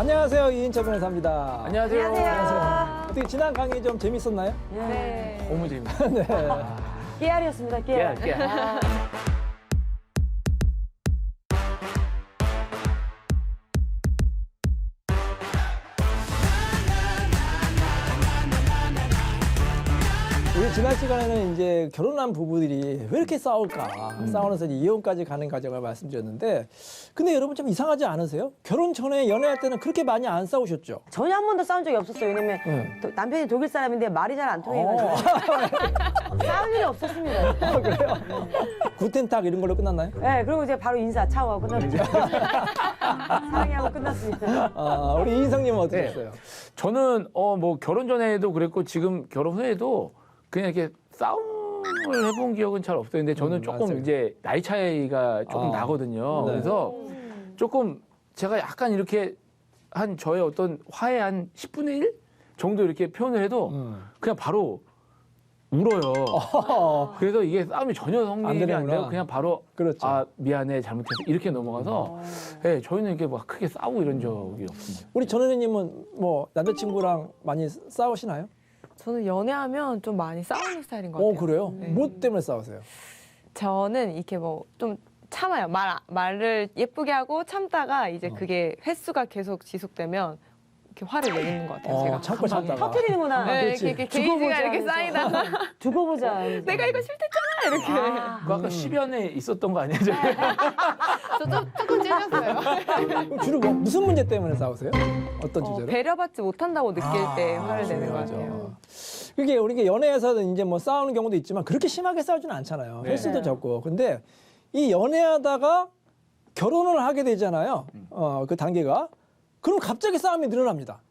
안녕하세요. 이인철 변호사입니다. 안녕하세요. 안녕하세요. 어떻게 지난 강의 좀 재밌었나요? 네. 너무 재밌어요. 네. 깨알이었습니다. 깨알. 깨알. 우리 지난 시간에는 이제 결혼한 부부들이 왜 이렇게 싸울까? 싸우면서 이제 이혼까지 가는 과정을 말씀드렸는데, 근데 여러분 좀 이상하지 않으세요? 결혼 전에 연애할 때는 그렇게 많이 안 싸우셨죠? 전혀 한 번도 싸운 적이 없었어요. 왜냐면 남편이 독일 사람인데 말이 잘 안 통해가지고 싸울 일이 없었습니다. 그래요? 구텐탁 이런 걸로 끝났나요? 네, 그리고 이제 바로 인사 차오하고 끝났죠. 사랑해하고 끝났습니다. 아, 우리 이인성님은 어떠셨어요? 저는 뭐 결혼 전에도 그랬고 지금 결혼 후에도 그냥 이렇게 싸움을 해본 기억은 잘 없어요. 근데 저는 조금 맞아요. 이제 나이 차이가 조금 나거든요. 네. 그래서 조금 제가 약간 이렇게 한 저의 어떤 화의 한 10분의 1 정도 이렇게 표현을 해도 그냥 바로 울어요. 그래서 이게 싸움이 전혀 성립이 안 되는구나. 돼요. 그냥 바로 그렇죠. 아 미안해 잘못해서 이렇게 넘어가서 네, 저희는 이게 막 크게 싸우고 이런 적이 없습니다. 우리 전 의원님은 뭐 남자친구랑 많이 싸우시나요? 저는 연애하면 좀 많이 싸우는 스타일인 것 같아요. 그래요? 네. 뭐 때문에 싸우세요? 저는 이렇게 뭐 좀 참아요. 말을 예쁘게 하고 참다가 이제 그게 횟수가 계속 지속되면 이렇게 화를 내는 것 같아요. 제가. 참고 참다가. 터트리는구나. 네, 그렇지. 이렇게 두고 게이지가 보자 이렇게 하면서. 쌓이다가 두고 보자. 내가 이거 싫댔잖아 이렇게. 그 아까 10연에 있었던 거 아니에요? 저희? 저 조금 찔렸어요. 그럼 주로 뭐 무슨 문제 때문에 싸우세요? 어떤 주제로? 배려받지 못한다고 느낄 때 화를 내는 것 맞아. 같아요. 그게 우리가 연애에서는 이제 뭐 싸우는 경우도 있지만 그렇게 심하게 싸우지는 않잖아요. 네. 횟수도 적고. 근데 이 연애하다가 결혼을 하게 되잖아요. 그 단계가. 그럼 갑자기 싸움이 늘어납니다.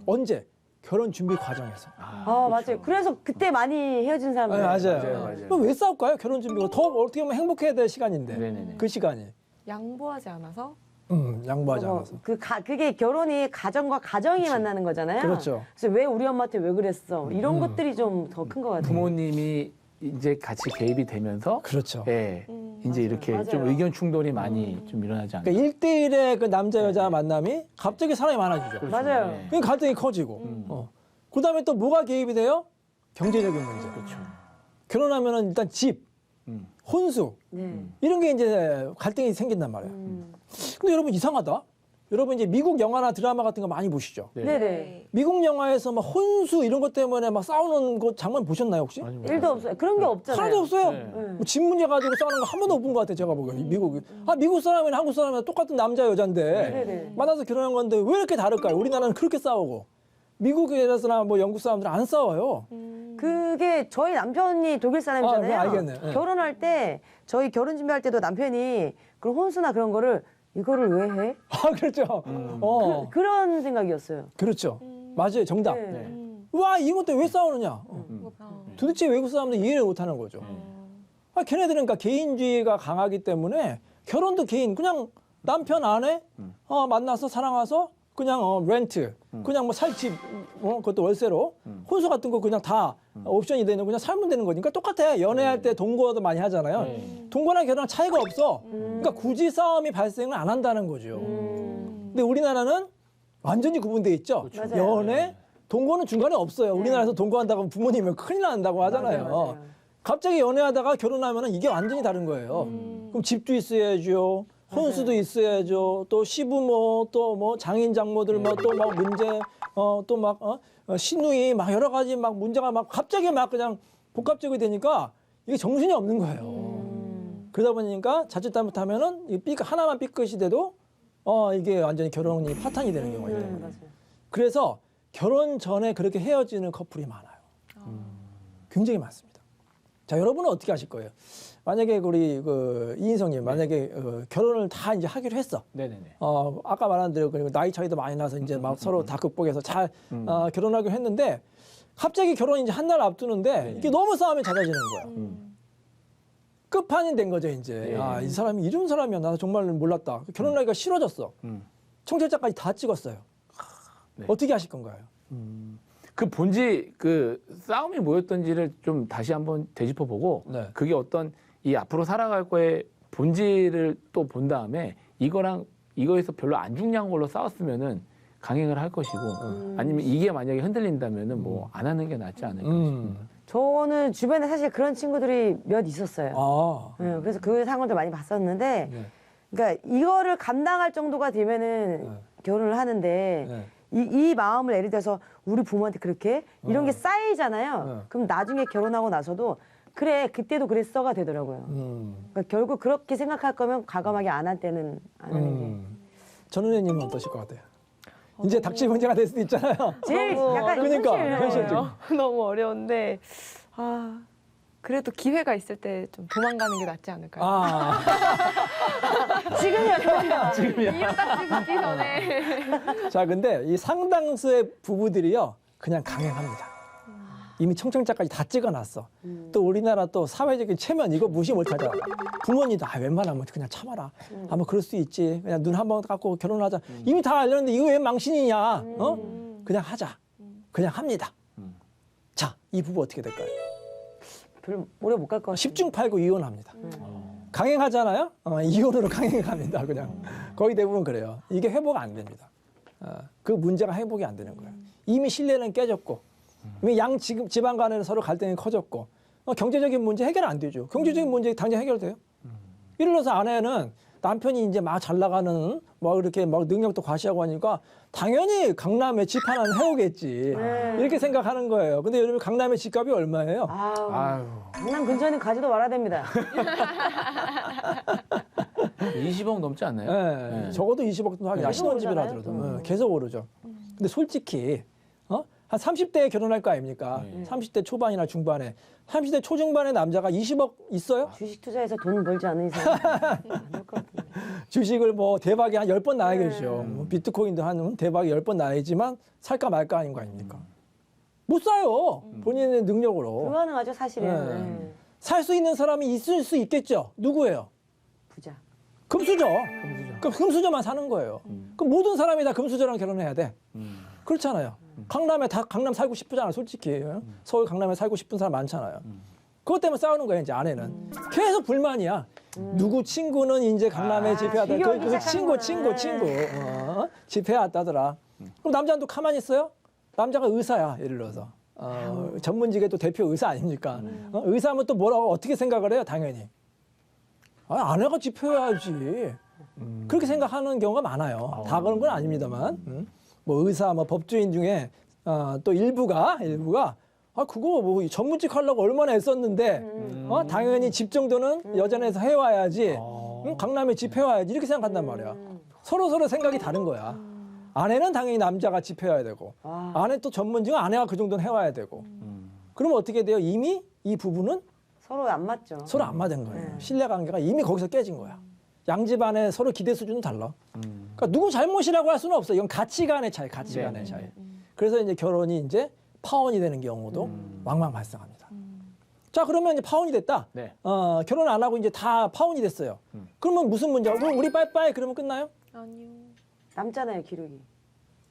언제? 결혼 준비 과정에서. 맞아요. 그래서 그때 많이 헤어진 사람들. 네, 맞아요. 맞아요. 그럼 왜 싸울까요? 결혼 준비가 더 어떻게 보면 행복해야 될 시간인데. 네네네. 그 시간이. 양보하지 않아서 양보하지 않아서. 그게 결혼이 가정과 가정이 만나는 거잖아요. 그렇죠. 그래서 왜 우리 엄마한테 왜 그랬어? 이런 것들이 좀 더 큰 것 같아요. 부모님이 이제 같이 개입이 되면서 그렇죠. 예, 이제 이렇게 맞아요. 좀 의견 충돌이 많이 좀 일어나지 않을까. 그러니까 1대1의 그 남자 여자 만남이 갑자기 사람이 많아지죠. 맞아요. 네. 그러니까 갈등이 커지고. 그다음에 또 뭐가 개입이 돼요? 경제적인 문제. 그렇죠. 결혼하면은 일단 집, 혼수 네. 이런 게 이제 갈등이 생긴단 말이에요. 근데 여러분 이상하다. 여러분 이제 미국 영화나 드라마 같은 거 많이 보시죠. 네. 네네. 미국 영화에서 막 혼수 이런 것 때문에 막 싸우는 거 장면 보셨나요 혹시? 아니, 일도 없어요. 그런 게 없잖아요. 하나도 없어요. 네. 뭐집 문제 가지고 싸우는 거 한 번도 못 본 것 같아요. 제가 보기에 미국. 미국 사람이나 한국 사람이나 똑같은 남자 여자인데 네네. 만나서 결혼한 건데 왜 이렇게 다를까요? 우리나라는 그렇게 싸우고 미국에서나 뭐 영국 사람들은 안 싸워요. 그게 저희 남편이 독일 사람이잖아요. 아, 알겠네. 네. 결혼할 때 저희 결혼 준비할 때도 남편이 그런 혼수나 그런 거를 이거를 왜 해? 아 그렇죠. 그런 생각이었어요. 그렇죠. 맞아요. 정답. 네. 와 이것 때문에 왜 싸우느냐? 도대체 외국 사람들 이해를 못하는 거죠. 아, 걔네들은 그러니까 개인주의가 강하기 때문에 결혼도 개인 그냥 남편 아내 만나서 사랑해서 그냥 렌트 그냥 뭐 살집 그것도 월세로 혼수 같은 거 그냥 다 옵션이 되는 그냥 살면 되는 거니까 똑같아. 연애할 때 동거도 많이 하잖아요. 동거나 결혼랑 차이가 없어. 그러니까 굳이 싸움이 발생을 안 한다는 거죠. 근데 우리나라는 완전히 구분돼 있죠. 맞아요. 연애, 동거는 중간에 없어요. 우리나라에서 동거한다고 하면 부모님은 큰일 난다고 하잖아요. 맞아요. 갑자기 연애하다가 결혼하면 이게 완전히 다른 거예요. 그럼 집도 있어야죠. 혼수도 있어야죠. 또 시부모, 또 뭐 장인 장모들 뭐 또 막 문제, 또 막 시누이 막 여러 가지 막 문제가 막 갑자기 막 그냥 복합적이 되니까 이게 정신이 없는 거예요. 그러다 보니까 자칫 잘못하면은 이 하나만 삐끗이 돼도 이게 완전히 결혼이 파탄이 되는 경우가 있다는 거예요. 맞아요. 그래서 결혼 전에 그렇게 헤어지는 커플이 많아요. 굉장히 많습니다. 자, 여러분은 어떻게 하실 거예요? 만약에 우리 그 이인성님 만약에 결혼을 다 이제 하기로 했어. 네네네. 아까 말한 대로 그리고 나이 차이도 많이 나서 이제 막 서로 다 극복해서 잘 결혼하기로 했는데 갑자기 결혼 이제 한 달 앞두는데 이게 너무 싸움이 잦아지는 거야. 끝판이 된 거죠 이제. 이 사람이 이런 사람이야. 나 정말 몰랐다. 결혼하기가 싫어졌어. 청첩장까지 다 찍었어요. 네. 어떻게 하실 건가요? 그 본질 그 싸움이 뭐였던지를 좀 다시 한번 되짚어보고 네. 그게 어떤 이 앞으로 살아갈 거의 본질을 또 본 다음에 이거랑 이거에서 별로 안 중요한 걸로 싸웠으면은 강행을 할 것이고 아니면 이게 만약에 흔들린다면은 뭐 안 하는 게 낫지 않을까 싶습니다. 저는 주변에 사실 그런 친구들이 몇 있었어요. 아. 그래서 그 상황도 많이 봤었는데, 네. 그러니까 이거를 감당할 정도가 되면은 결혼을 하는데, 네. 이 마음을 예를 들어서 우리 부모한테 그렇게 이런 게 쌓이잖아요. 그럼 나중에 결혼하고 나서도 그래 그때도 그랬어가 되더라고요. 그러니까 결국 그렇게 생각할 거면 과감하게 안 할 때는 안 하는 게. 전은혜님은 어떠실 것 같아요? 이제 닥칠 문제가 될 수도 있잖아요. 제일 너무 약간 그러니까, 현실. 현실적인. 너무 어려운데 그래도 기회가 있을 때 좀 도망가는 게 낫지 않을까요? 아, 지금이야 도망가. 이유까지 붙기 전에. 자, 근데 이 상당수의 부부들이요, 그냥 강행합니다. 이미 청청장까지 다 찍어놨어. 또 우리나라 또 사회적인 체면 이거 무시 못하잖아. 부모님도 웬만하면 그냥 참아라. 뭐 그럴 수 있지. 그냥 눈 한 번 감고 결혼하자. 이미 다 알렸는데 이거 왜 망신이냐? 그냥 하자. 그냥 합니다. 자, 이 부부 어떻게 될까요? 별로 오래 못 갈 것 같아요. 10중 8구 이혼합니다. 강행하잖아요? 이혼으로 강행합니다. 그냥 거의 대부분 그래요. 이게 회복 안 됩니다. 그 문제가 회복이 안 되는 거예요. 이미 신뢰는 깨졌고 이미 집안 간에 서로 갈등이 커졌고 경제적인 문제 해결 안 되죠. 경제적인 문제 당장 해결돼요. 예를 들어서 아내는 남편이 이제 막 잘 나가는 뭐 이렇게 막 능력도 과시하고 하니까 당연히 강남에 집 하나는 해오겠지. 이렇게 생각하는 거예요. 근데 여러분 강남의 집값이 얼마예요? 아유, 강남 근처에는 가지도 말아야 됩니다. 20억 넘지 않나요? 네. 적어도 20억 정도 하겠죠. 신혼집이라 하더라도 계속 오르죠. 근데 솔직히 한 30대에 결혼할 거 아닙니까? 30대 초반이나 중반에 30대 초중반의 남자가 20억 있어요? 주식 투자해서 돈 벌지 않는 이상 안할 것 같은데. 주식을 뭐 대박이 한 10번 나야겠죠. 뭐 비트코인도 한 대박이 10번 나야지만 살까 말까 아닌 거 아닙니까? 못 사요. 본인의 능력으로. 불가능하죠 사실은. 네. 네. 살 수 있는 사람이 있을 수 있겠죠. 누구예요? 부자. 금수저. 그럼 금수저만 사는 거예요. 그럼 모든 사람이 다 금수저랑 결혼해야 돼. 그렇잖아요. 강남 살고 싶잖아요, 솔직히. 서울 강남에 살고 싶은 사람 많잖아요. 그것 때문에 싸우는 거예요, 이제 아내는. 계속 불만이야. 누구 친구는 이제 강남에 집회하다. 비교하기 그 시작하는구나. 친구. 집회했다더라. 그럼 남자는 또 가만히 있어요? 남자가 의사야, 예를 들어서. 전문직의 또 대표 의사 아닙니까? 의사면 또 뭐라고 어떻게 생각을 해요, 당연히. 아내가 집회해야지. 그렇게 생각하는 경우가 많아요. 다 그런 건 아닙니다만. 뭐 의사, 뭐 법조인 중에 또 일부가 그거 뭐 전문직 하려고 얼마나 애썼는데 당연히 집 정도는 여전해서 해와야지. 강남에 집 해와야지 이렇게 생각한단 말이야. 서로 생각이 다른 거야. 아내는 당연히 남자가 집 해와야 되고 아내 또 전문직은 아내가 그 정도는 해와야 되고. 그러면 어떻게 돼요? 이미 이 부부는 서로 안 맞죠. 서로 안 맞은 거예요. 신뢰관계가 이미 거기서 깨진 거야. 양집안의 서로 기대 수준은 달라. 그러니까 누구 잘못이라고 할 수는 없어. 이건 가치관의 차이, 가치관의 차이. 그래서 이제 결혼이 이제 파혼이 되는 경우도 왕왕 발생합니다. 자, 그러면 이제 파혼이 됐다. 네. 결혼 안 하고 이제 다 파혼이 됐어요. 그러면 무슨 문제가? 그럼 우리 빠이빠이 그러면 끝나요? 아니요. 남잖아요 기록이.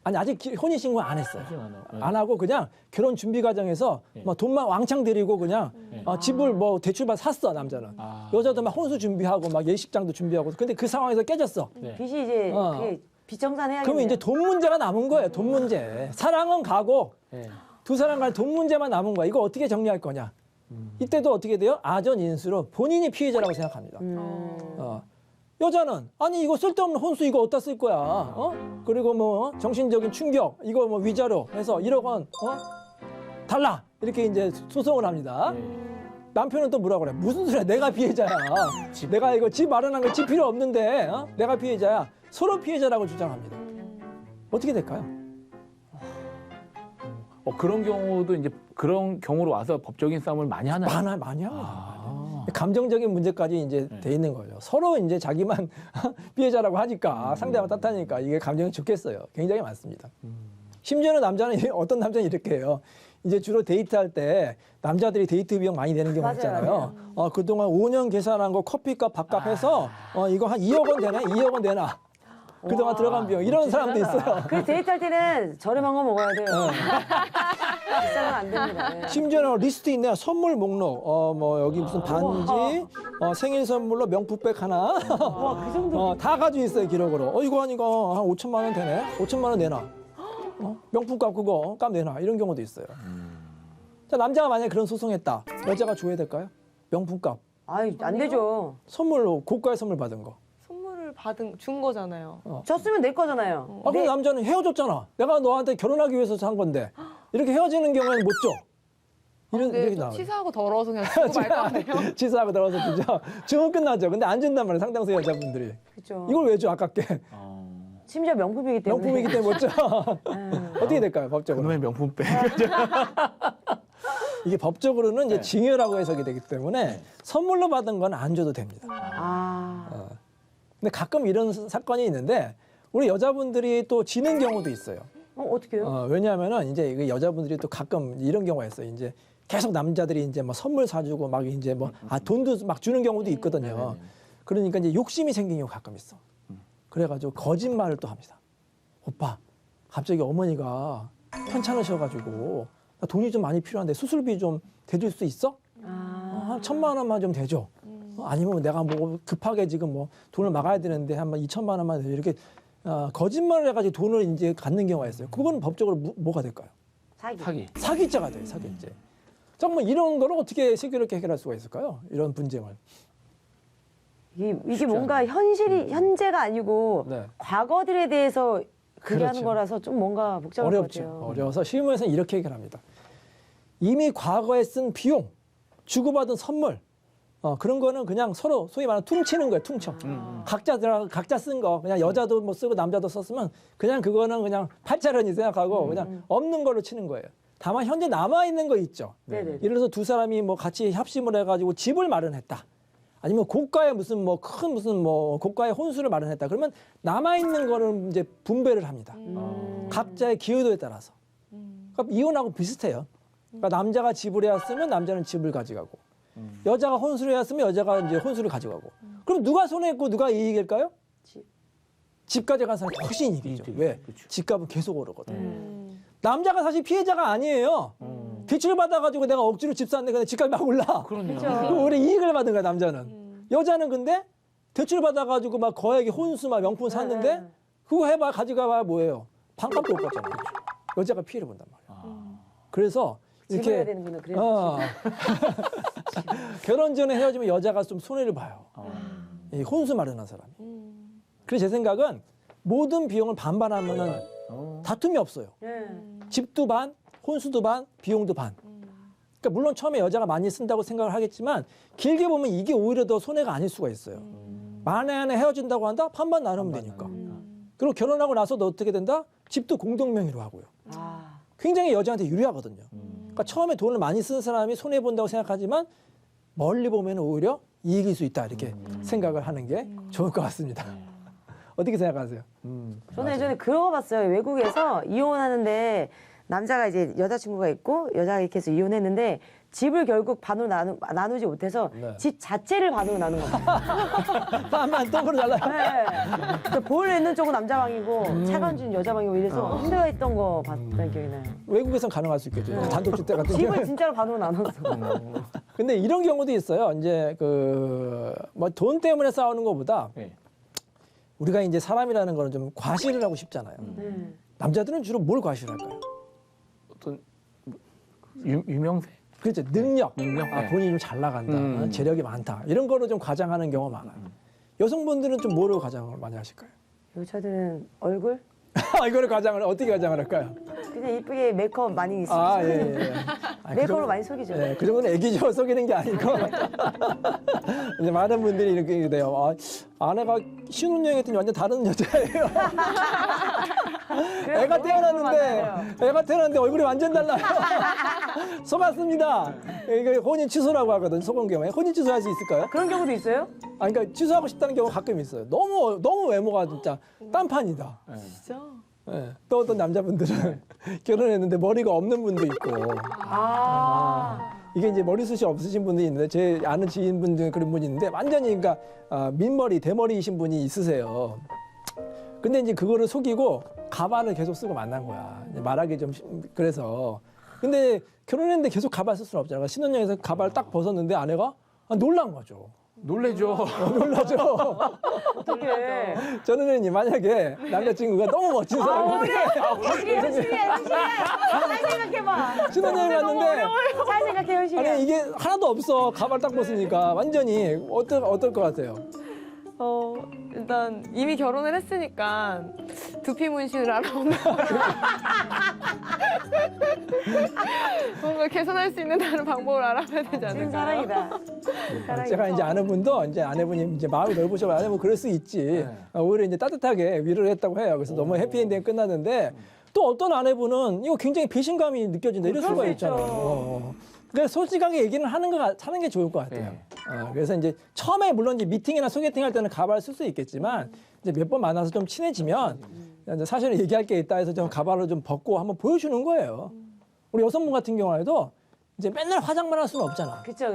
아니 아직 혼인 신고 안 했어요. 네. 안 하고 그냥 결혼 준비 과정에서 뭐 돈만 왕창 들이고 그냥 집을 뭐 대출받아 샀어 남자는. 여자도 막 혼수 준비하고 막 예식장도 준비하고. 근데 그 상황에서 깨졌어. 네. 빚이 이제 그게 빚정산해야겠네요. 그러면 이제 돈 문제가 남은 거예요. 돈 문제. 사랑은 가고 네. 두 사람 간에 돈 문제만 남은 거야. 이거 어떻게 정리할 거냐. 이때도 어떻게 돼요? 아전인수로 본인이 피해자라고 생각합니다. 여자는 아니 이거 쓸데없는 혼수 이거 어디다 쓸 거야? 그리고 뭐 정신적인 충격 이거 뭐 위자료 해서 1억 원 달라 이렇게 이제 소송을 합니다. 남편은 또 뭐라 그래? 무슨 소리야? 내가 피해자야. 내가 이거 집 마련한 거 집 필요 없는데 내가 피해자야. 서로 피해자라고 주장합니다. 어떻게 될까요? 그런 경우도 이제 그런 경우로 와서 법적인 싸움을 많이 하나요? 많이 합니다. 감정적인 문제까지 이제 돼 있는 거죠. 서로 이제 자기만 피해자라고 하니까 상대방 탓하니까 이게 감정이 좋겠어요. 굉장히 많습니다. 심지어는 남자는 어떤 남자는 이렇게 해요. 이제 주로 데이트할 때 남자들이 데이트 비용 많이 내는 경우 있잖아요. 그동안 5년 계산한 거 커피값 밥값 해서 이거 한 2억 원 되네? 2억 원 내놔. 그동안 들어간 비용 이런 사람도 있어요. 그 데이트할 때는 저렴한 거 먹어야 돼요. 비싼 건 안 됩니다. 네. 심지어는 리스트 있네요. 선물 목록. 뭐 여기 무슨 반지, 생일 선물로 명품백 하나. 와, 그 정도. 다 가지고 있어요 기록으로. 이거 하니까 한 5천만 원 되네. 5천만 원 내놔. 명품값 그거 값 내놔 이런 경우도 있어요. 자, 남자가 만약에 그런 소송했다. 여자가 줘야 될까요? 명품값 아이, 안 되죠. 선물로 고가의 선물 받은 거. 선물을 준 거잖아요. 줬으면 내 거잖아요. 아, 근데 남자는 헤어졌잖아. 내가 너한테 결혼하기 위해서 산 건데 이렇게 헤어지는 경우에는 못 줘. 이런 네, 얘기 좀 나와요. 치사하고 더러워서 그냥 주고 말 것 같네요. 치사하고 들어와서 주죠. 주면 끝나죠. 근데 안 준단 말이에요. 상당수 여자분들이. 그렇죠. 이걸 왜 줘? 아깝게. 심지어 명품이기 때문에. 명품이기 때문에 못 줘. 어떻게 될까요? 법적으로. 그놈의 명품 백. 이게 법적으로는 이제 네. 징여라고 해석이 되기 때문에 선물로 받은 건 안 줘도 됩니다. 아. 근데 가끔 이런 사건이 있는데 우리 여자분들이 또 지는 경우도 있어요. 어떻게요? 왜냐하면은 이제 이게 여자분들이 또 가끔 이런 경우가 있어요. 이제 계속 남자들이 이제 뭐 선물 사주고 막 이제 뭐 돈도 막 주는 경우도 있거든요. 그러니까 이제 욕심이 생기는 경우가 가끔 있어. 그래가지고 거짓말을 또 합니다. 오빠, 갑자기 어머니가 편찮으셔가지고 나 돈이 좀 많이 필요한데 수술비 좀 대줄 수 있어? 한 1,000만 원만 좀 대줘. 아니면 내가 뭐 급하게 지금 뭐 돈을 막아야 되는데 한 2,000만 원만 대줘. 이렇게 거짓말을 해가지고 돈을 이제 갖는 경우가 있어요. 그거는 법적으로 뭐가 될까요? 사기. 사기죄가 돼요, 사기죄. 정말 이런 거를 어떻게 슬기롭게 해결할 수가 있을까요? 이런 분쟁을. 이게 뭔가 현재가 아니고 네. 과거들에 대해서 얘기하는 그렇죠. 거라서 좀 뭔가 복잡할 것 어렵죠. 같아요. 어려워서 실무에서는 이렇게 해결합니다. 이미 과거에 쓴 비용, 주고받은 선물, 그런 거는 그냥 서로 소위 말하는 퉁치는 거예요, 퉁쳐. 각자 쓴 거, 그냥 여자도 뭐 쓰고 남자도 썼으면 그냥 그거는 그냥 팔자련이 생각하고 그냥 없는 걸로 치는 거예요. 다만 현재 남아있는 거 있죠. 네네. 예를 들어서 두 사람이 뭐 같이 협심을 해가지고 집을 마련했다. 아니면 고가의 무슨 뭐 큰 무슨 뭐 고가의 혼수를 마련했다. 그러면 남아있는 거는 이제 분배를 합니다. 각자의 기여도에 따라서. 그러니까 이혼하고 비슷해요. 그러니까 남자가 집을 해왔으면 남자는 집을 가져가고 여자가 혼수를 해왔으면 여자가 이제 혼수를 가져가고. 그럼 누가 손해있고 누가 이익일까요? 집 가져간 사람이 훨씬 이익이죠. 왜? 그렇죠. 집값은 계속 오르거든. 남자가 사실 피해자가 아니에요. 대출 받아가지고 내가 억지로 집 샀는데 근데 집값이 막 올라. 그럼 우리 이익을 받은 거야 남자는. 여자는 근데 대출 받아가지고 막 거액의 혼수 막 명품 샀는데 그거 해봐 가져가봐 뭐예요? 반값도 못 받잖아요. 여자가 피해를 본단 말이야. 그래서 집을 해야 이렇게 되는구나. 그래서 결혼 전에 헤어지면 여자가 좀 손해를 봐요. 이 혼수 마련한 사람이. 그래서 제 생각은 모든 비용을 반반하면은 다툼이 없어요. 네. 집도 반, 혼수도 반, 비용도 반. 그러니까 물론 처음에 여자가 많이 쓴다고 생각을 하겠지만 길게 보면 이게 오히려 더 손해가 아닐 수가 있어요. 만에 하나 헤어진다고 한다? 반반 나누면 되니까. 그리고 결혼하고 나서도 어떻게 된다? 집도 공동명의로 하고요. 아. 굉장히 여자한테 유리하거든요. 그러니까 처음에 돈을 많이 쓰는 사람이 손해 본다고 생각하지만 멀리 보면 오히려 이익일 수 있다 이렇게 생각을 하는 게 좋을 것 같습니다. 어떻게 생각하세요? 저는 예전에 그런 거 봤어요. 외국에서 이혼하는데 남자가 이제 여자친구가 있고 여자가 이렇게 해서 이혼했는데 집을 결국 반으로 나누지 못해서 네. 집 자체를 반으로 나눈 거예요. 반반 동으로 잘라. 네. 그래서 볼 있는 쪽은 남자 방이고 차관주는 여자 방이고 이래서 혼대가 있던 거 봤던 기억이 나요. 외국에선 가능할 수 있겠죠. 단독주택 같은 집을 경우. 진짜로 반으로 나눴어. 근데 이런 경우도 있어요. 이제 그 뭐 돈 때문에 싸우는 것보다 네. 우리가 이제 사람이라는 거는 좀 과시를 하고 싶잖아요. 남자들은 주로 뭘 과시할까요? 어떤 유명세? 그렇죠. 능력. 능력? 아, 네. 본인이 좀 잘 나간다. 재력이 많다. 이런 거로 좀 과장하는 경우가 많아요. 여성분들은 좀 뭐로 과장을 많이 하실까요? 여자들은 얼굴? 이거를 과장을 어떻게 과장을 할까요? 그냥 이쁘게 메이크업 많이 있어. 아, 예, 예. 아, 메이크업으로 많이 속이죠. 예, 그 정도는 애기죠. 속이는 게 아니고. 이제 많은 분들이 이렇게 돼요. 아내가 신혼여행했더니 완전 다른 여자예요. 애가 태어났는데 얼굴이 완전 달라요. 속았습니다. 이게 혼인 취소라고 하거든. 속은 경우에 혼인 취소할 수 있을까요? 그런 경우도 있어요? 그러니까 취소하고 싶다는 경우가 가끔 있어요. 너무 외모가 진짜 딴판이다. 진짜? 예. 또 어떤 남자분들은 결혼했는데 머리가 없는 분도 있고. 이게 이제 머리숱이 없으신 분이 있는데 제 아는 지인분 중에 그런 분이 있는데 완전히 그러니까 민머리 대머리이신 분이 있으세요. 근데 이제 그거를 속이고 가발을 계속 쓰고 만난 거야. 이제 말하기 좀 그래서. 근데 결혼했는데 계속 가발 쓸 수는 없잖아. 신혼여행에서 가발 딱 벗었는데 아내가 놀란 거죠. 놀래죠. 놀라죠. 어떻게? 저는 만약에 남자친구가 너무 멋진 사람인데 현실이야. 잘 생각해봐. 신혼여행 갔는데 잘 생각해 현실이야. 아니 이게 하나도 없어. 가발 딱 벗으니까 완전히 어떨 것 같아요? 일단 이미 결혼을 했으니까 두피 문신을 알아본다. 뭔가 개선할 수 있는 다른 방법을 알아봐야 되지 않을까. 진사랑이다. 제가 이제 아내분도 이제 아내분이 이제 마음이 넓으셔서 아내분 그럴 수 있지. 오히려 이제 따뜻하게 위로를 했다고 해요. 그래서 너무 해피엔딩 끝났는데 또 어떤 아내분은 이거 굉장히 배신감이 느껴진다 이럴 그럴 수가 수 있잖아요. 있죠. 그래서 솔직하게 얘기는 하는 게 좋을 것 같아요. 네. 그래서 이제 처음에 물론 이제 미팅이나 소개팅 할 때는 가발을 쓸 수 있겠지만 이제 몇 번 만나서 좀 친해지면 이제 사실은 얘기할 게 있다 해서 좀 가발을 좀 벗고 한번 보여주는 거예요. 우리 여성분 같은 경우에도 이제 맨날 화장만 할 수는 없잖아. 그쵸.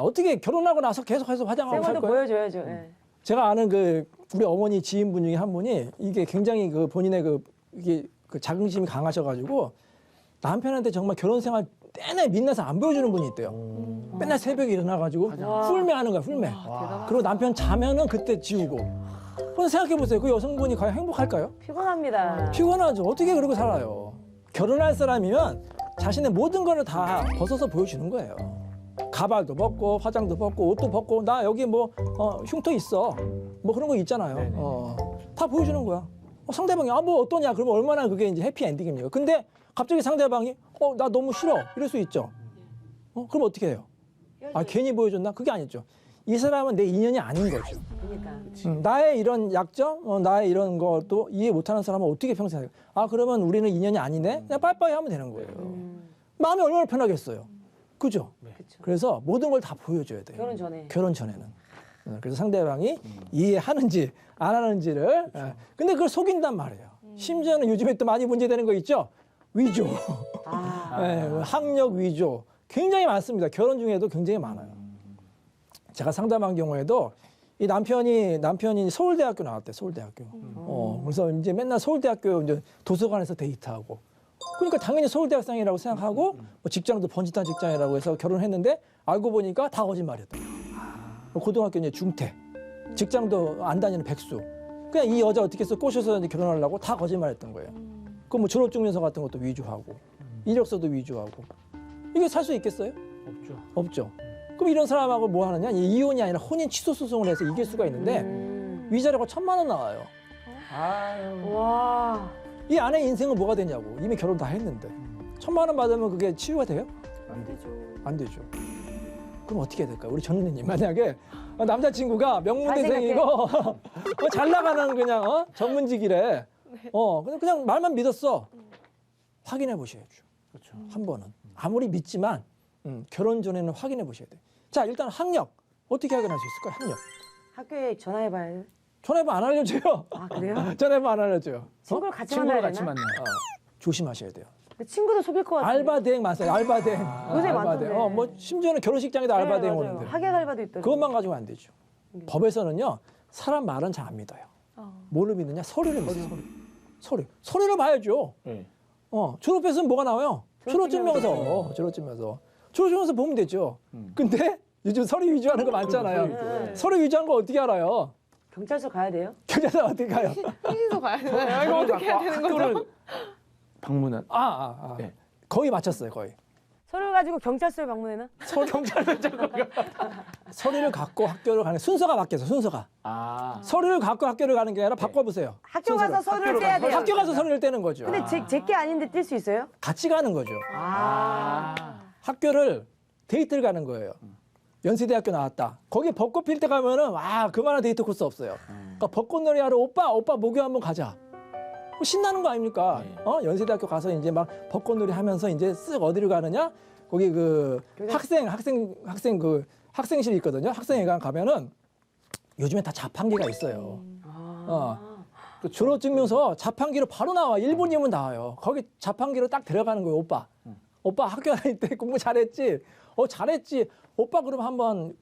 어떻게 결혼하고 나서 계속해서 화장하고 살 생활도 거예요? 보여줘야죠. 예. 제가 아는 우리 어머니 지인분 중에 한 분이 이게 굉장히 본인의 이게 자긍심이 강하셔가지고 남편한테 정말 결혼 생활 내내 민낯을 안 보여주는 분이 있대요. 맨날 새벽에 일어나가지고 훌매하는 거야, 훌매. 그리고 남편 자면은 그때 지우고. 그럼 생각해보세요. 그 여성분이 과연 행복할까요? 피곤합니다. 피곤하죠. 어떻게 그러고 살아요? 결혼할 사람이면 자신의 모든 거를 다 벗어서 보여주는 거예요. 가발도 벗고 화장도 벗고 옷도 벗고 나 여기 흉터 있어. 뭐 그런 거 있잖아요. 다 보여주는 거야. 상대방이 뭐 어떠냐 그러면 얼마나 그게 이제 해피엔딩입니까? 근데 갑자기 상대방이 나 너무 싫어 이럴 수 있죠. 그럼 어떻게 해요? 괜히 보여줬나? 그게 아니죠. 이 사람은 내 인연이 아닌 거죠. 그러니까. 나의 이런 약점, 나의 이런 것도 이해 못하는 사람은 어떻게 평생 살아요? 그러면 우리는 인연이 아니네? 그냥 빠이빠이 하면 되는 거예요. 마음이 얼마나 편하겠어요. 그죠? 그쵸. 그래서 모든 걸 다 보여줘야 돼요. 결혼 전에. 는 그래서 상대방이 이해하는지 안 하는지를. 근데 그걸 속인단 말이에요. 심지어는 요즘에 또 많이 문제되는 거 있죠? 위조. 학력 위조. 굉장히 많습니다. 결혼 중에도 굉장히 많아요. 제가 상담한 경우에도 이 남편이 서울대학교 나왔대, 서울대학교. 그래서 이제 맨날 서울대학교 이제 도서관에서 데이트하고. 그러니까 당연히 서울대학생이라고 생각하고 뭐 직장도 번듯한 직장이라고 해서 결혼했는데 알고 보니까 다 거짓말이었다. 고등학교 이제 중퇴, 직장도 안 다니는 백수. 그냥 이 여자 어떻게 해서 꼬셔서 이제 결혼하려고 다 거짓말했던 거예요. 그 뭐 졸업증명서 같은 것도 위조하고, 이력서도 위조하고. 이게 살 수 있겠어요? 없죠. 그럼 이런 사람하고 뭐 하느냐? 이혼이 아니라 혼인 취소 소송을 해서 이길 수가 있는데 위자료가 1,000만 원 나와요. 와. 이 아내 인생은 뭐가 되냐고. 이미 결혼 다 했는데 1,000만 원 받으면 그게 치유가 돼요? 안 되죠. 그럼 어떻게 해야 될까요? 우리 전우님 만약에 남자친구가 명문대생이고 잘 나가는 그냥 전문직이래. 그냥 말만 믿었어. 확인해 보셔야죠. 그렇죠. 한 번은 아무리 믿지만 결혼 전에는 확인해 보셔야 돼. 자, 일단 학력 어떻게 확인할 수 있을까요? 학력 학교에 전화해봐요. 전화해봐 안 알려줘요. 그래요? 전화해봐 안 알려줘요. 친구를 같이 친구를 만나야 같이 되나? 만나요. 조심하셔야 돼요. 근데 친구도 속일 것 같아요. 알바 대행 많아요. 알바 대행. 요새 알바 많던데. 대행. 뭐 심지어는 결혼식장에도 알바 대행 오는데. 하객 알바도 있더라고요. 그것만 가지고 안 되죠. 법에서는요 사람 말은 잘 안 믿어요. 뭐를 믿느냐? 서류를 믿어요. 서류를 봐야죠. 네. 졸업했으면 뭐가 나와요? 졸업증명서. 졸업증명서 보면 되죠. 근데 요즘 서류 위조하는 거 많잖아요. 서류 위조하는 거 어떻게 알아요? 경찰서 가야 돼요? 경찰서 어떻게 가요? 혼신서 가야 되나요? 이거 어떻게 해야 되는 거죠? 학교를 방문한. 네. 거의 맞췄어요, 거의. 서류 가지고 경찰서에 방문해나? 서류를 갖고 학교를 가는 순서가 바뀌어서 순서가. 서류를 갖고 학교를 가는 게 아니라 바꿔보세요. 학교 가서 서류를 떼야 돼요. 학교 가서 서류를 떼는 거죠. 근데 제게 아닌데 뗄 수 있어요? 같이 가는 거죠. 학교를 데이트를 가는 거예요. 연세대학교 나왔다. 거기 벚꽃 필 때 가면은 그만한 데이트 코스 없어요. 그러니까 벚꽃놀이 하러 오빠 목욕 한번 가자. 신나는 거 아닙니까? 연세대학교 가서 이제 막 벚꽃놀이 하면서 이제 쓱 어디를 가느냐? 거기 학생실 있거든요. 학생회관 가면은 요즘에 다 자판기가 있어요. 그 졸업증명서 자판기로 바로 나와. 1분이면 나와요. 거기 자판기로 딱 들어가는 거예요, 오빠. 오빠 학교 다닐 때 공부 잘했지? 잘했지. 오빠 그럼 한번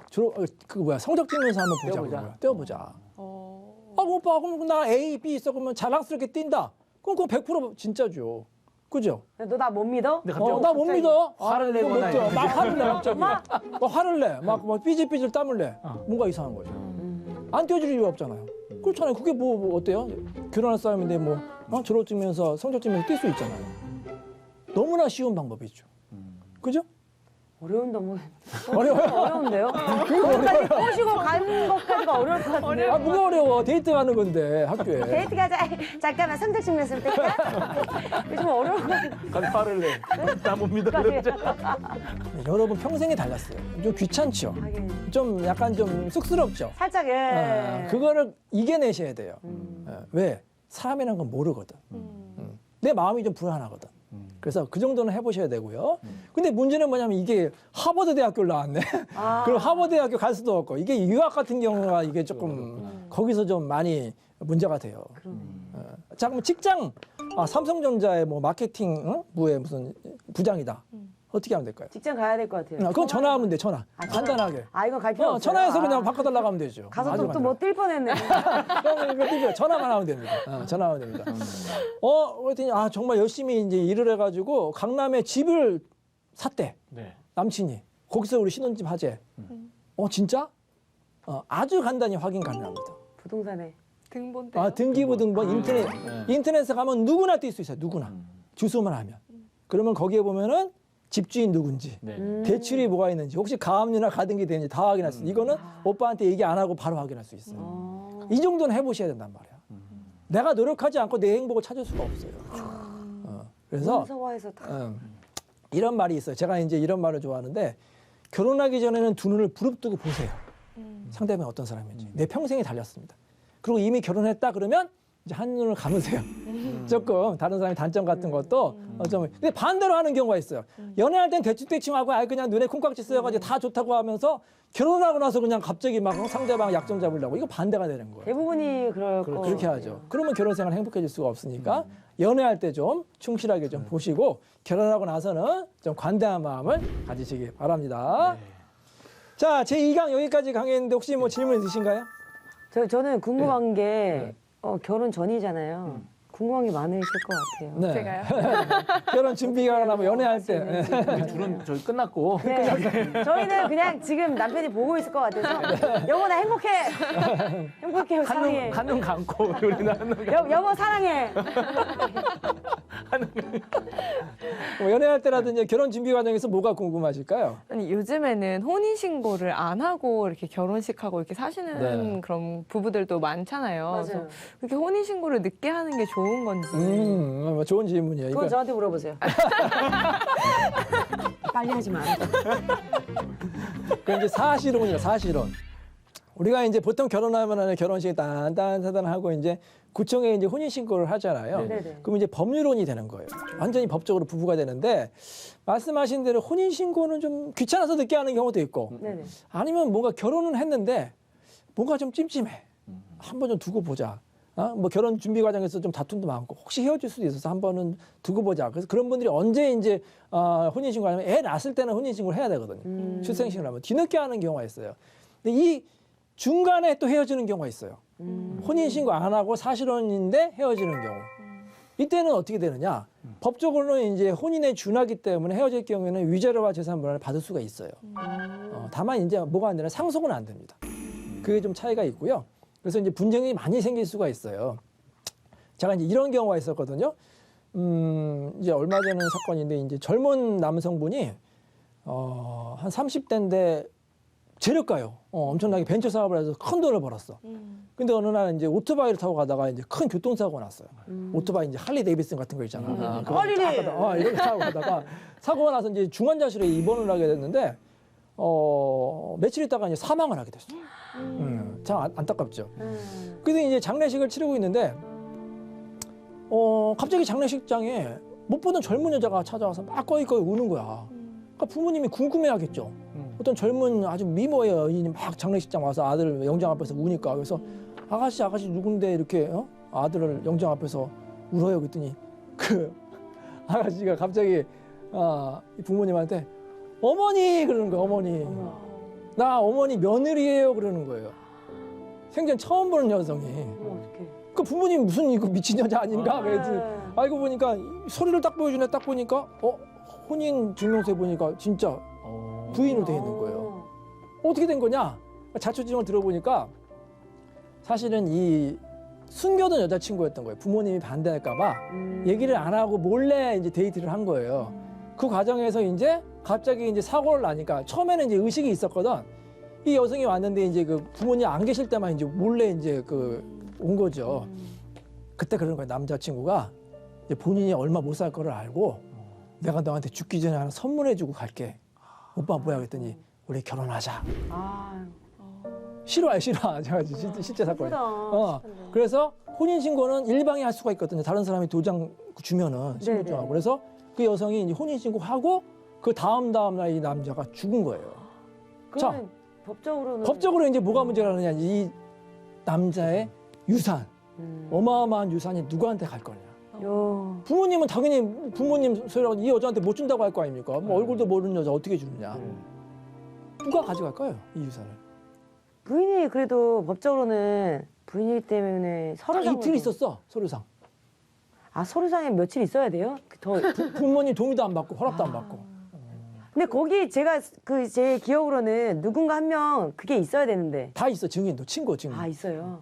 성적증명서 한번 보자고요. 떼어보자. 오빠 그럼 나 A, B 있어 그러면 자랑스럽게 뛴다. 그럼 그거 100% 진짜죠. 그죠? 너 나 못 믿어? 근데 갑자기 나 못 믿어. 화를 이거 내거나 못 줘. 막 화를 내 갑자기. 막? 화를 내. 막 삐질삐질 땀을 내. 뭔가 이상한 거죠. 안 띄워줄 이유가 없잖아요. 그렇잖아요. 그게 뭐 어때요? 결혼할 사람인데 뭐 졸업증명서, 성적증명서 뛸 수 있잖아요. 너무나 쉬운 방법이죠. 그죠? 어려운데 뭐 어려워요? 어려운데요? 거기까지 꼬시고 가는 것까지가 어려울 것 같은데. 아, 뭐가 어려워? 데이트 가는 건데 학교에. 데이트 가자. 잠깐만 성적증명서 뗄까? 좀 어려울 것 같은데. 갑자기 화를 내. 나 못 믿어. 여러분 평생이 달랐어요. 좀 귀찮죠. 하긴. 좀 약간 좀 쑥스럽죠. 살짝 그거를 이겨내셔야 돼요. 왜? 사람이란 건 모르거든. 내 마음이 좀 불안하거든. 그래서 그 정도는 해보셔야 되고요. 근데 문제는 뭐냐면 이게 하버드 대학교를 나왔네. 그럼 하버드 대학교 갈 수도 없고 이게 유학 같은 경우가 이게 조금 거기서 좀 많이 문제가 돼요. 자, 그럼 직장 삼성전자의 뭐 마케팅 부의 무슨 부장이다. 어떻게 하면 될까요? 직장 가야 될 것 같아요. 그건 전화하면 돼, 전화. 간단하게. 이거 갈 필요 없어요. 전화해서 그냥 아, 바꿔달라고 하면 되죠. 가서 아주 또 뭐 뛸 뻔했네. 그러면 이거 띄워요. 전화만 하면 됩니다. 전화하면 됩니다. 그랬더니 정말 열심히 이제 일을 해가지고 강남에 집을 샀대. 네. 남친이. 거기서 우리 신혼집 하재. 진짜? 아주 간단히 확인 가능합니다. 부동산에. 등본 때. 등기부 등본 인터넷에 가면 누구나 뛸 수 있어요. 누구나. 주소만 하면. 그러면 거기에 보면은 집주인 누군지, 네. 대출이 뭐가 있는지, 혹시 가압류나 가등기 되는지 다 확인할 수 있어요. 이거는 오빠한테 얘기 안 하고 바로 확인할 수 있어요. 이 정도는 해보셔야 된단 말이야. 내가 노력하지 않고 내 행복을 찾을 수가 없어요. 그래서 문서화에서 다. 이런 말이 있어요. 제가 이제 이런 말을 좋아하는데 결혼하기 전에는 두 눈을 부릅뜨고 보세요. 상대방이 어떤 사람인지. 내 평생이 달렸습니다. 그리고 이미 결혼했다 그러면 이제 한 눈을 감으세요. 조금 다른 사람의 단점 같은 것도 좀. 근데 반대로 하는 경우가 있어요. 연애할 땐 대충하고 그냥 눈에 콩깍지 쓰여가지고 다 좋다고 하면서 결혼하고 나서 그냥 갑자기 막 상대방 약점 잡으려고. 이거 반대가 되는 거예요. 대부분이 그럴 거. 그렇게 하죠. 그러면 결혼 생활 행복해질 수가 없으니까 연애할 때 좀 충실하게 좀 보시고 결혼하고 나서는 좀 관대한 마음을 가지시기 바랍니다. 자, 제 2강 여기까지 강의했는데 혹시 뭐 질문 있으신가요? 저는 궁금한 게 결혼 전이잖아요. 궁금한 게 많으실 것 같아요. 네. 제가요? 결혼 준비가 뭐 연애할 때. 우리 둘은 저기 끝났고. 네. 저희는 그냥 지금 남편이 보고 있을 것 같아서 여보 나 행복해. 행복해 사랑해. 한눈 감고 우리는 한눈 여보 사랑해. 뭐 연애할 때라든지 결혼 준비 과정에서 뭐가 궁금하실까요? 아니, 요즘에는 혼인신고를 안 하고 이렇게 결혼식하고 이렇게 사시는 네. 그런 부부들도 많잖아요. 맞아요. 그래서 그렇게 혼인신고를 늦게 하는 게 좋은 건지. 뭐 좋은 질문이에요. 그건 이거 저한테 물어보세요. 빨리 하지 마. 그 이제 사실혼이에요. 사실혼. 우리가 이제 보통 결혼하면 결혼식 딴딴따단 하고 이제 구청에 이제 혼인 신고를 하잖아요. 네네. 그럼 이제 법률혼이 되는 거예요. 완전히 법적으로 부부가 되는데 말씀하신 대로 혼인 신고는 좀 귀찮아서 늦게 하는 경우도 있고 네네. 아니면 뭔가 결혼은 했는데 뭔가 좀 찜찜해. 한번 좀 두고 보자. 뭐 결혼 준비 과정에서 좀 다툼도 많고 혹시 헤어질 수도 있어서 한 번은 두고 보자. 그래서 그런 분들이 언제 이제 혼인 신고하면 애 낳았을 때는 혼인 신고를 해야 되거든요. 출생신고를 하면 뒤늦게 하는 경우가 있어요. 근데 이 중간에 또 헤어지는 경우가 있어요. 혼인 신고 안 하고 사실혼인데 헤어지는 경우. 이때는 어떻게 되느냐? 법적으로는 이제 혼인에 준하기 때문에 헤어질 경우에는 위자료와 재산분할을 받을 수가 있어요. 다만 이제 뭐가 안 되냐? 상속은 안 됩니다. 그게 좀 차이가 있고요. 그래서 이제 분쟁이 많이 생길 수가 있어요. 제가 이제 이런 경우가 있었거든요. 이제 얼마 전에 사건인데 이제 젊은 남성분이 한 30대인데 재력가요. 엄청나게 벤처 사업을 해서 큰 돈을 벌었어. 근데 어느 날 이제 오토바이를 타고 가다가 이제 큰 교통사고가 났어요. 오토바이 이제 할리 데이비슨 같은 거 있잖아. 할리네. 이렇게 타고 가다가 사고가 나서 이제 중환자실에 입원을 하게 됐는데 며칠 있다가 이제 사망을 하게 됐어요. 참 안타깝죠. 그래서 이제 장례식을 치르고 있는데 갑자기 장례식장에 못 보던 젊은 여자가 찾아와서 막 꺼이꺼이 우는 거야. 그러니까 부모님이 궁금해하겠죠. 어떤 젊은 아주 미모 여인이 막 장례식장 와서 아들 영장 앞에서 우니까 그래서 아가씨 누군데 이렇게 아들을 영장 앞에서 울어요. 그랬더니 그 아가씨가 갑자기 이 부모님한테 어머니 그러는 거야. 어머니. 나 어머니 며느리예요 그러는 거예요. 생전 처음 보는 여성이. 어떡해. 그 부모님 무슨 이거 미친 여자 아닌가? 그랬지. 알고 보니까 서류를 딱 보여주네. 딱 보니까 혼인 증명서에 보니까 진짜 부인으로 돼 있는 거예요. 어떻게 된 거냐? 자초지종을 들어보니까 사실은 이 숨겨둔 여자친구였던 거예요. 부모님이 반대할까봐 얘기를 안 하고 몰래 이제 데이트를 한 거예요. 그 과정에서 이제 갑자기 이제 사고를 나니까 처음에는 이제 의식이 있었거든. 이 여성이 왔는데 이제 그 부모님 안 계실 때만 이제 몰래 이제 온 거죠. 그때 그러는 거예요. 남자친구가 이제 본인이 얼마 못 살 거를 알고 내가 너한테 죽기 전에 하나 선물해주고 갈게. 오빠 뭐야 그랬더니 우리 결혼하자. 싫어요. 제가 실제 사건이. 그래서 혼인신고는 일방이 할 수가 있거든요. 다른 사람이 도장 주면은 신고증하고. 그래서 그 여성이 이제 혼인신고하고 그 다음 날 이 남자가 죽은 거예요. 자, 법적으로 이제 뭐가 문제라느냐. 이 남자의 유산, 어마어마한 유산이 누구한테 갈 거냐. 부모님은 당연히 부모님 소유라고 이 여자한테 못 준다고 할 거 아닙니까? 뭐 얼굴도 모르는 여자 어떻게 주느냐. 누가 가져갈까요? 이 유산을. 부인이 그래도 법적으로는 부인이기 때문에 서류상 이틀 있었어. 서류상. 서류상에 며칠 있어야 돼요? 부모님 동의도 안 받고 허락도 안 받고. 근데 거기 제가 제 기억으로는 누군가 한 명 그게 있어야 되는데. 다 있어. 증인도 친구 증인. 있어요.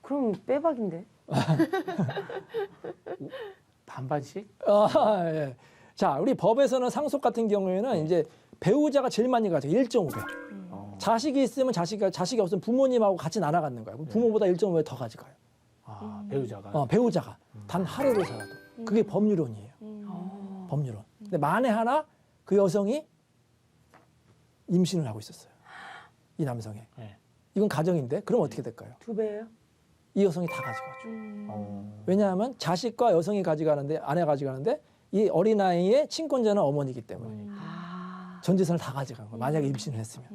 그럼 빼박인데. 반반씩? 예. 자, 우리 법에서는 상속 같은 경우에는 이제 배우자가 제일 많이 가져. 1.5배. 자식이 있으면 자식이 없으면 부모님하고 같이 나눠 갖는 거야. 부모보다 1.5배 더 가져가요. 배우자가. 배우자가 단 하루를 살아도. 그게 법률론이에요. 법률론. 근데 만에 하나 그 여성이 임신을 하고 있었어요. 이 남성이. 네. 이건 가정인데 그럼 어떻게 될까요? 2배예요? 이 여성이 다 가져가죠. 왜냐하면 자식과 여성이 가져가는데 아내가 가져가는데 이 어린아이의 친권자는 어머니이기 때문에 전 재산을 다 가져간 거예요. 만약에 임신을 했으면.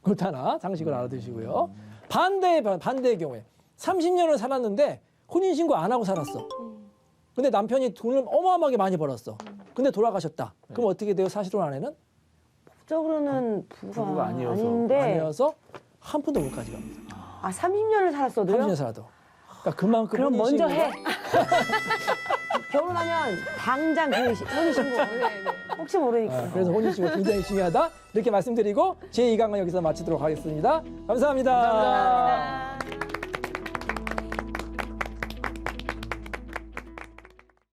그렇다나 상식을 알아두시고요. 반대의 경우에 30년을 살았는데 혼인신고 안 하고 살았어. 근데 남편이 돈을 어마어마하게 많이 벌었어. 근데 돌아가셨다. 그럼 어떻게 돼요? 사실혼 아내는? 법적으로는 부부가 아니어서. 아닌데. 아니어서 한 푼도 못 가져갑니다. 30년을 살았어도요? 30년 살아도. 그러니까 그만큼 그럼 먼저 혼인신고가- 해. 결혼하면 당장 혼인신고. 혹시 모르니까. 그래서 혼인신고 굉장히 중요하다. 이렇게 말씀드리고 제 2강은 여기서 마치도록 하겠습니다. 감사합니다. 감사합니다.